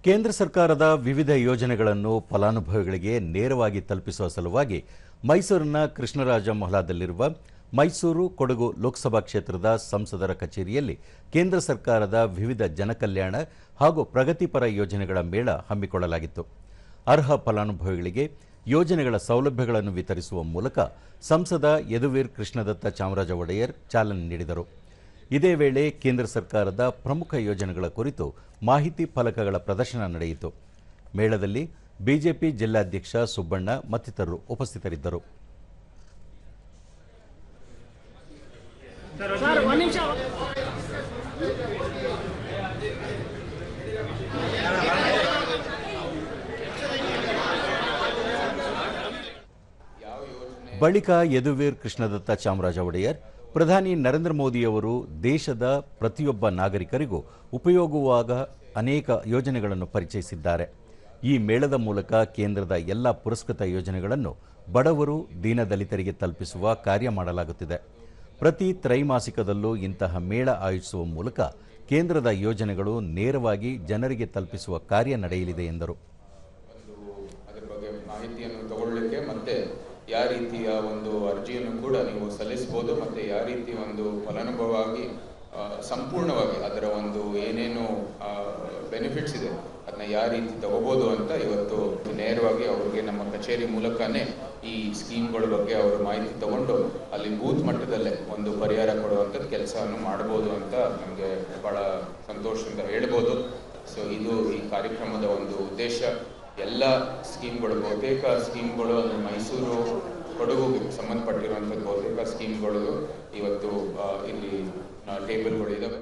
ಕೇಂದ್ರ ಸರ್ಕಾರದ ವಿವಿಧ ಯೋಜನೆಗಳನ್ನು ಫಲಾನುಭವಿಗಳಿಗೆ ನೇರವಾಗಿ ತಲುಪಿಸುವ ಸಲುವಾಗಿ ಮೈಸೂರಿನ ಕೃಷ್ಣರಾಜ ಮೊಹಲಾದಲ್ಲಿರುವ ಮೈಸೂರು ಕೊಡಗು ಲೋಕಸಭಾ ಕ್ಷೇತ್ರದ ಸಂಸದರ ಕಚೇರಿಯಲ್ಲಿ ಕೇಂದ್ರ ಸರ್ಕಾರದ ವಿವಿಧ ಜನಕಲ್ಯಾಣ ಹಾಗೂ ಪ್ರಗತಿಪರ ಯೋಜನೆಗಳ ಮೇಳ ಹಮ್ಮಿಕೊಳ್ಳಲಾಗಿತ್ತು. ಅರ್ಹ ಫಲಾನುಭವಿಗಳಿಗೆ ಯೋಜನೆಗಳ ಸೌಲಭ್ಯಗಳನ್ನು ವಿತರಿಸುವ ಮೂಲಕ ಸಂಸದ ಯದುವೀರ್ ಕೃಷ್ಣದತ್ತ ಚಾಮರಾಜ ಒಡೆಯರ್ ಚಾಲನೆ ನೀಡಿದರು. ಇದೇ ವೇಳೆ ಕೇಂದ್ರ ಸರ್ಕಾರದ ಪ್ರಮುಖ ಯೋಜನೆಗಳ ಕುರಿತು ಮಾಹಿತಿ ಫಲಕಗಳ ಪ್ರದರ್ಶನ ನಡೆಯಿತು. ಮೇಳದಲ್ಲಿ ಬಿಜೆಪಿ ಜಿಲ್ಲಾಧ್ಯಕ್ಷ ಸುಬ್ಬಣ್ಣ ಮತ್ತಿತರರು ಉಪಸ್ಥಿತರಿದ್ದರು. ಬಳಿಕ ಯದುವೀರ್ ಕೃಷ್ಣದತ್ತ ಚಾಮರಾಜ ಒಡೆಯರ್ ಪ್ರಧಾನಿ ನರೇಂದ್ರ ಮೋದಿಯವರು ದೇಶದ ಪ್ರತಿಯೊಬ್ಬ ನಾಗರಿಕರಿಗೂ ಉಪಯೋಗವಾದ ಅನೇಕ ಯೋಜನೆಗಳನ್ನು ಪರಿಚಯಿಸಿದ್ದಾರೆ. ಈ ಮೇಳದ ಮೂಲಕ ಕೇಂದ್ರದ ಎಲ್ಲ ಪುರಸ್ಕೃತ ಯೋಜನೆಗಳನ್ನು ಬಡವರು ದೀನದಲಿತರಿಗೆ ತಲುಪಿಸುವ ಕಾರ್ಯ ಮಾಡಲಾಗುತ್ತಿದೆ. ಪ್ರತಿ ತ್ರೈಮಾಸಿಕದಲ್ಲೂ ಇಂತಹ ಮೇಳ ಆಯೋಜಿಸುವ ಮೂಲಕ ಕೇಂದ್ರದ ಯೋಜನೆಗಳು ನೇರವಾಗಿ ಜನರಿಗೆ ತಲುಪಿಸುವ ಕಾರ್ಯ ನಡೆಯಲಿದೆ ಎಂದರು. ಯಾವ ರೀತಿಯ ಒಂದು ಅರ್ಜಿಯನ್ನು ಕೂಡ ನೀವು ಸಲ್ಲಿಸಬಹುದು ಮತ್ತು ಯಾವ ರೀತಿ ಒಂದು ಫಲಾನುಭವಾಗಿ ಸಂಪೂರ್ಣವಾಗಿ ಅದರ ಒಂದು ಏನೇನು ಬೆನಿಫಿಟ್ಸ್ ಇದೆ ಅದನ್ನ ಯಾವ ರೀತಿ ತಗೋಬಹುದು ಅಂತ ಇವತ್ತು ನೇರವಾಗಿ ಅವ್ರಿಗೆ ನಮ್ಮ ಕಚೇರಿ ಮೂಲಕನೇ ಈ ಸ್ಕೀಮ್ಗಳ ಬಗ್ಗೆ ಅವರು ಮಾಹಿತಿ ತಗೊಂಡು ಅಲ್ಲಿ ಬೂತ್ ಮಟ್ಟದಲ್ಲೇ ಒಂದು ಪರಿಹಾರ ಕೊಡುವಂಥದ್ದು ಕೆಲಸವನ್ನು ಮಾಡಬಹುದು ಅಂತ ನಮಗೆ ಬಹಳ ಸಂತೋಷದಿಂದ ಹೇಳ್ಬೋದು. ಸೊ ಇದು ಈ ಕಾರ್ಯಕ್ರಮದ ಒಂದು ಉದ್ದೇಶ. ಎಲ್ಲ ಸ್ಕೀಮ್ಗಳು ಬಹುತೇಕ ಸ್ಕೀಮ್ಗಳು ಅಂದರೆ ಮೈಸೂರು ಕೊಡಗುಗೆ ಸಂಬಂಧಪಟ್ಟಿರುವಂಥ ಬಹುತೇಕ ಸ್ಕೀಮ್ಗಳು ಇವತ್ತು ಇಲ್ಲಿ ಟೇಬಲ್ಗಳು ಇದ್ದಾವೆ.